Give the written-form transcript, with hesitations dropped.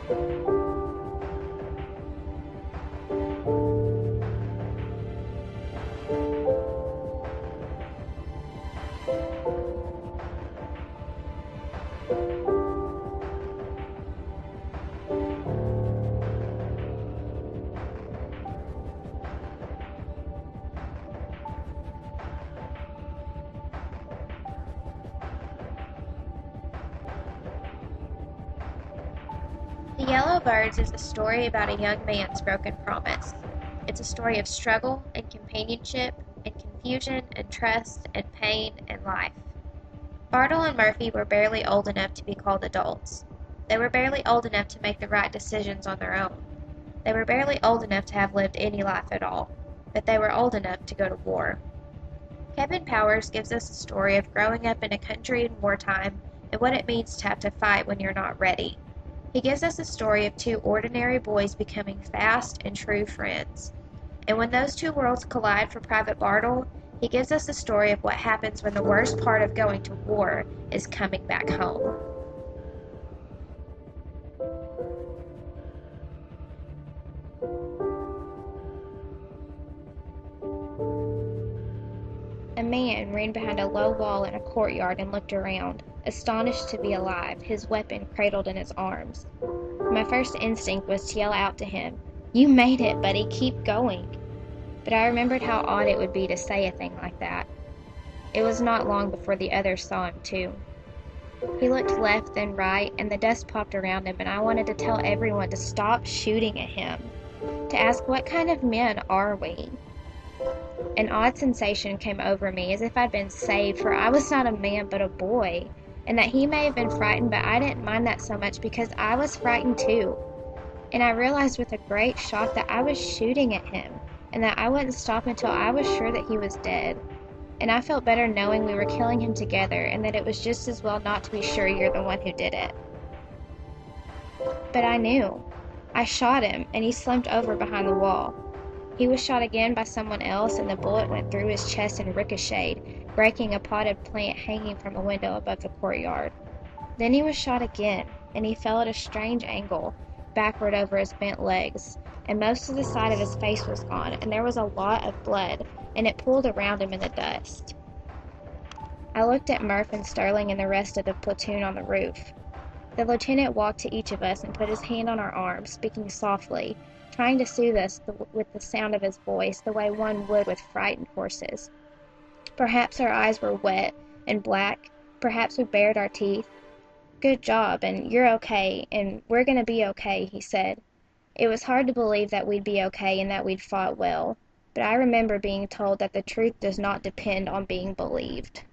The Yellow Birds is a story about a young man's broken promise. It's a story of struggle and companionship and confusion and trust and pain and life. Bartle and Murphy were barely old enough to be called adults. They were barely old enough to make the right decisions on their own. They were barely old enough to have lived any life at all. But they were old enough to go to war. Kevin Powers gives us a story of growing up in a country in wartime and what it means to have to fight when you're not ready. He gives us a story of two ordinary boys becoming fast and true friends. And when those two worlds collide for Private Bartle, he gives us a story of what happens when the worst part of going to war is coming back home. A man ran behind a low wall in a courtyard and looked around, astonished to be alive, his weapon cradled in his arms. My first instinct was to yell out to him, "You made it, buddy, keep going." But I remembered how odd it would be to say a thing like that. It was not long before the others saw him too. He looked left and right, and the dust popped around him, and I wanted to tell everyone to stop shooting at him, to ask what kind of men are we? An odd sensation came over me, as if I'd been saved, for I was not a man but a boy, and that he may have been frightened, but I didn't mind that so much because I was frightened too. And I realized with a great shock that I was shooting at him, and that I wouldn't stop until I was sure that he was dead. And I felt better knowing we were killing him together, and that it was just as well not to be sure you're the one who did it. But I knew. I shot him, and he slumped over behind the wall. He was shot again by someone else, and the bullet went through his chest and ricocheted, breaking a potted plant hanging from a window above the courtyard. Then he was shot again, and he fell at a strange angle, backward over his bent legs, and most of the side of his face was gone, and there was a lot of blood, and it pooled around him in the dust. I looked at Murph and Sterling and the rest of the platoon on the roof. The lieutenant walked to each of us and put his hand on our arms, speaking softly, trying to soothe us with the sound of his voice, the way one would with frightened horses. Perhaps our eyes were wet and black, perhaps we bared our teeth. "Good job, and you're okay, and we're going to be okay," he said. It was hard to believe that we'd be okay and that we'd fought well, but I remember being told that the truth does not depend on being believed.